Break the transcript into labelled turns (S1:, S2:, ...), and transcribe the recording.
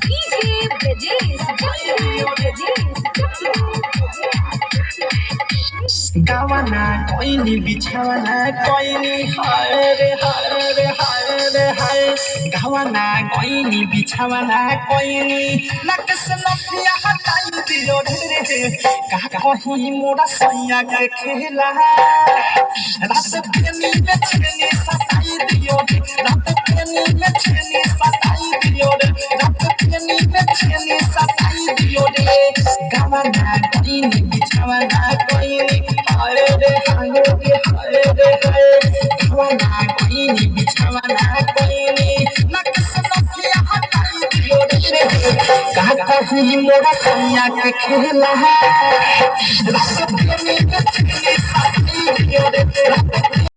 S1: DJ Brajesh,
S2: गावाना कोइनी बिछावाना कोइनी हाय रे हाय रे हाय रे हाय गावाना कोइनी बिछावाना कोइनी नकस नफिया हटाई दियो रे कही मोरा सैया के खेला रात पेनी में छेनी सताई दियो रे रात पेनी में छेनी सताई दियो रे रात पेनी में छेनी सताई दियो रे गावाना कोइनी बिछावाना कोइनी हाय रे हाय रे हाय रे हाय गावाना कोइनी बिछावाना कोइनी नकस नफिया हटाई दियो रे कही मोरा सैया के खेला रात पेनी में छेनी सताई दियो रे